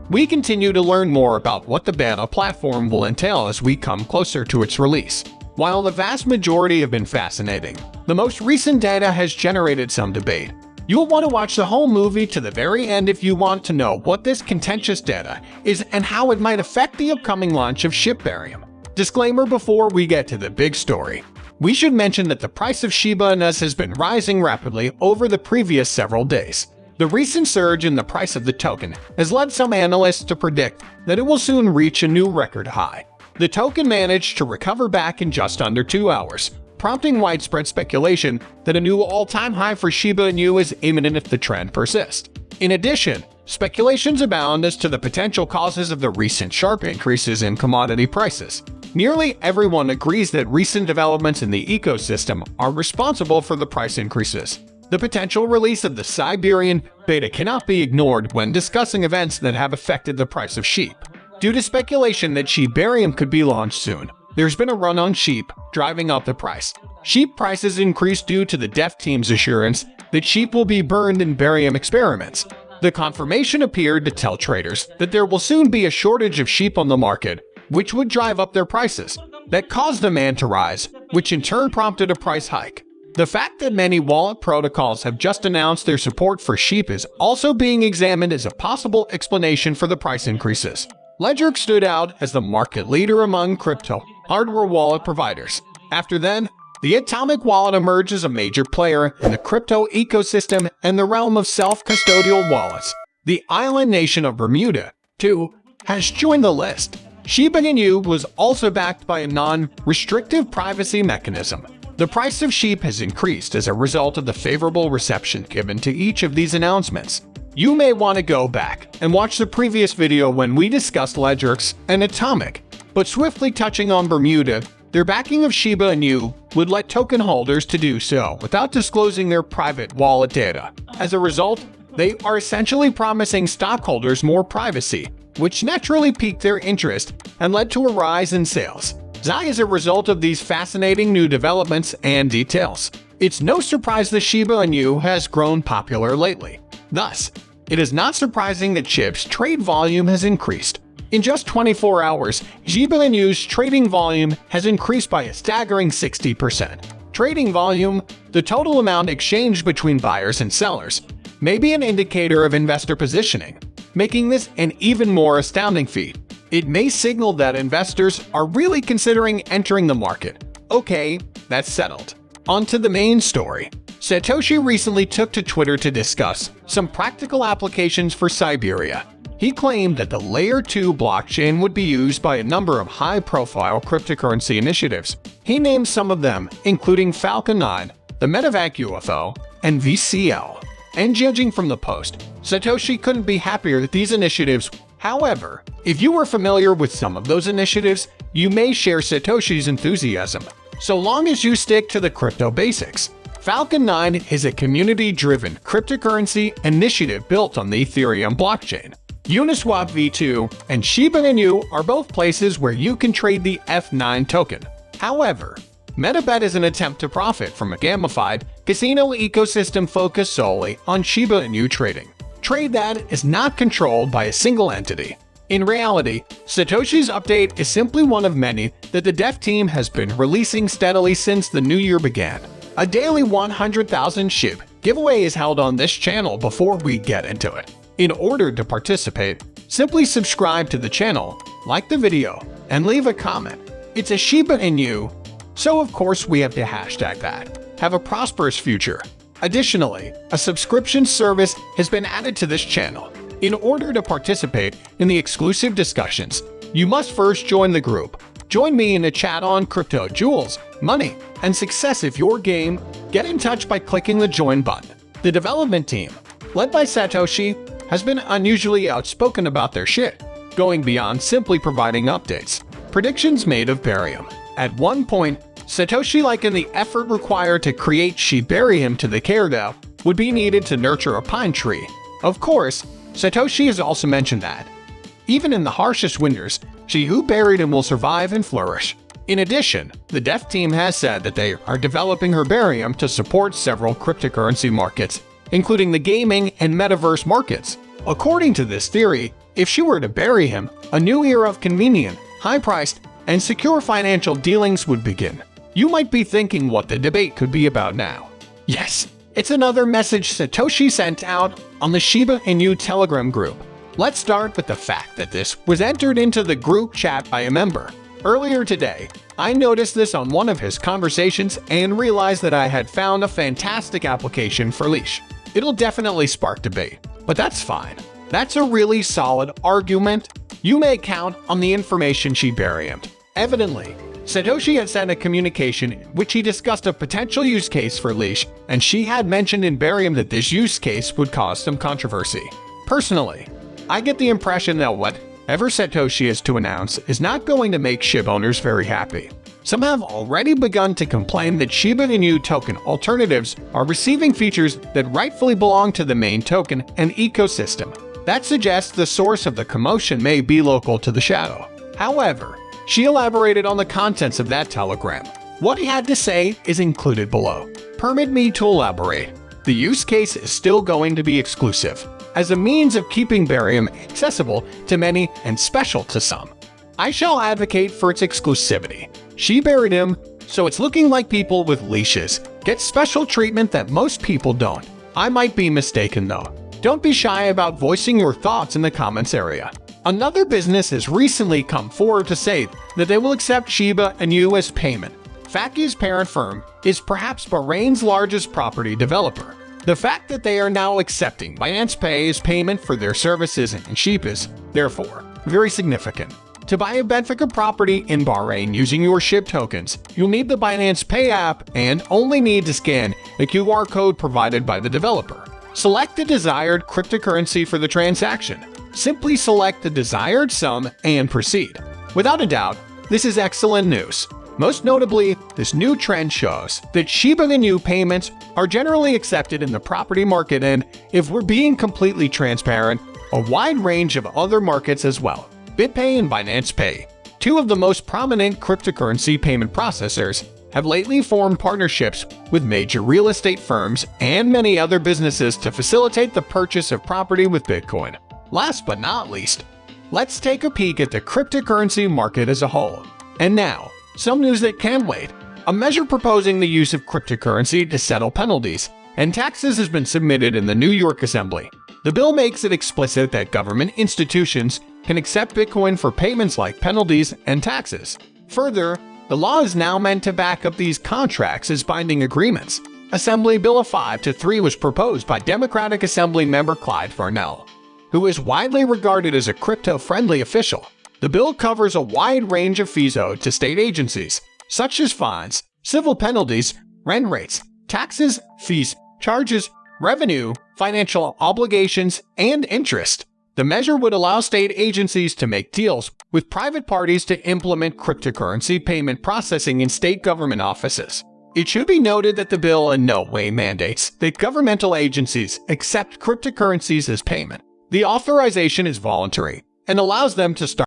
we continue to learn more about what the beta platform will entail as we come closer to its release. While the vast majority have been fascinating, the most recent data has generated some debate. You'll want to watch the whole movie to the very end if you want to know what this contentious data is and how it might affect the upcoming launch of Shibarium. Disclaimer before we get to the big story. We should mention that the price of Shiba Inu has been rising rapidly over the previous several days. The recent surge in the price of the token has led some analysts to predict that it will soon reach a new record high. The token managed to recover back in just under 2 hours, prompting widespread speculation that a new all-time high for Shiba Inu is imminent if the trend persists. In addition, speculations abound as to the potential causes of the recent sharp increases in commodity prices. Nearly everyone agrees that recent developments in the ecosystem are responsible for the price increases. The potential release of the Shibarium beta cannot be ignored when discussing events that have affected the price of Shib. Due to speculation that Shibarium could be launched soon, there's been a run on Shib, driving up the price. Shib prices increased due to the dev team's assurance that Shib will be burned in barium experiments. The confirmation appeared to tell traders that there will soon be a shortage of Shib on the market, which would drive up their prices. That caused demand to rise, which in turn prompted a price hike. The fact that many wallet protocols have just announced their support for Shib is also being examined as a possible explanation for the price increases. Ledger stood out as the market leader among crypto hardware wallet providers. After then, the Atomic wallet emerged as a major player in the crypto ecosystem and the realm of self-custodial wallets. The island nation of Bermuda, too, has joined the list. Shiba Inu was also backed by a non-restrictive privacy mechanism. The price of Shib has increased as a result of the favorable reception given to each of these announcements. You may want to go back and watch the previous video when we discussed Ledgerx and Atomic, but swiftly touching on Bermuda, their backing of Shiba Inu would let token holders to do so without disclosing their private wallet data. As a result, they are essentially promising stockholders more privacy, which naturally piqued their interest and led to a rise in sales. As a result of these fascinating new developments and details, it's no surprise that Shiba Inu has grown popular lately. Thus, it is not surprising that Shib's trade volume has increased. In just 24 hours, Shiba Inu's trading volume has increased by a staggering 60%. Trading volume, the total amount exchanged between buyers and sellers, may be an indicator of investor positioning, making this an even more astounding feat. It may signal that investors are really considering entering the market. Okay, that's settled. On to the main story. Satoshi recently took to Twitter to discuss some practical applications for Shibarium. He claimed that the Layer 2 blockchain would be used by a number of high-profile cryptocurrency initiatives. He named some of them, including Falcon 9, the Medevac UFO, and VCL. And judging from the post, Satoshi couldn't be happier with these initiatives. However, if you were familiar with some of those initiatives, you may share Satoshi's enthusiasm, so long as you stick to the crypto basics. Falcon 9 is a community-driven cryptocurrency initiative built on the Ethereum blockchain. Uniswap v2 and Shiba Inu are both places where you can trade the F9 token. However, MetaBet is an attempt to profit from a gamified casino ecosystem focused solely on Shiba Inu trading. Trade that is not controlled by a single entity. In reality, Satoshi's update is simply one of many that the dev team has been releasing steadily since the new year began. A daily 100,000 Shib giveaway is held on this channel before we get into it. In order to participate, simply subscribe to the channel, like the video, and leave a comment. It's a Shiba Inu, so of course we have to hashtag that. Have a prosperous future. Additionally, a subscription service has been added to this channel. In order to participate in the exclusive discussions, you must first join the group. Join me in a chat on crypto, jewels, money, and success if your game. Get in touch by clicking the join button. The development team, led by Satoshi, has been unusually outspoken about their shit, going beyond simply providing updates. Predictions made of barium. At one point, Satoshi likened the effort required to create Shibarium to the care that would be needed to nurture a pine tree. Of course, Satoshi has also mentioned that, even in the harshest winters, she who buried him will survive and flourish. In addition, the dev team has said that they are developing Herbarium to support several cryptocurrency markets, including the gaming and metaverse markets. According to this theory, If she were to bury him, a new era of convenient, high-priced, and secure financial dealings would begin. You might be thinking what the debate could be about now. Yes, it's another message Satoshi sent out on the Shiba Inu Telegram group. Let's start with the fact that this was entered into the group chat by a member. Earlier today, I noticed this on one of his conversations and realized that I had found a fantastic application for leash. It'll definitely spark debate, but that's fine. That's a really solid argument. You may count on the information Shibarium. Evidently, Satoshi had sent a communication in which he discussed a potential use case for leash, and she had mentioned in Barium that this use case would cause some controversy. Personally, I get the impression that whatever Satoshi is to announce is not going to make SHIB owners very happy. Some have already begun to complain that Shiba Inu token alternatives are receiving features that rightfully belong to the main token and ecosystem. That suggests the source of the commotion may be local to the shadow. However, she elaborated on the contents of that telegram. What he had to say is included below. Permit me to elaborate. The use case is still going to be exclusive, as a means of keeping Barium accessible to many and special to some. I shall advocate for its exclusivity. She buried him, so it's looking like people with leashes get special treatment that most people don't. I might be mistaken though. Don't be shy about voicing your thoughts in the comments area. Another business has recently come forward to say that they will accept Shiba Inu as payment. Faki's parent firm is perhaps Bahrain's largest property developer. The fact that they are now accepting Binance Pay as payment for their services in Shib is, therefore, very significant. To buy a Benfica property in Bahrain using your Shib tokens, you'll need the Binance Pay app and only need to scan the QR code provided by the developer. Select the desired cryptocurrency for the transaction. Simply select the desired sum and proceed. Without a doubt, this is excellent news. Most notably, this new trend shows that Shiba Inu payments are generally accepted in the property market and, if we're being completely transparent, a wide range of other markets as well. BitPay and Binance Pay, two of the most prominent cryptocurrency payment processors, have lately formed partnerships with major real estate firms and many other businesses to facilitate the purchase of property with Bitcoin. Last but not least, let's take a peek at the cryptocurrency market as a whole. And now, some news that can't wait. A measure proposing the use of cryptocurrency to settle penalties and taxes has been submitted in the New York Assembly. The bill makes it explicit that government institutions can accept Bitcoin for payments like penalties and taxes. Further, the law is now meant to back up these contracts as binding agreements. Assembly Bill 5-3 was proposed by Democratic Assembly member Clyde Farnell, who is widely regarded as a crypto-friendly official. The bill covers a wide range of fees owed to state agencies, such as fines, civil penalties, rent rates, taxes, fees, charges, revenue, financial obligations, and interest. The measure would allow state agencies to make deals with private parties to implement cryptocurrency payment processing in state government offices. It should be noted that the bill in no way mandates that governmental agencies accept cryptocurrencies as payment. The authorization is voluntary and allows them to start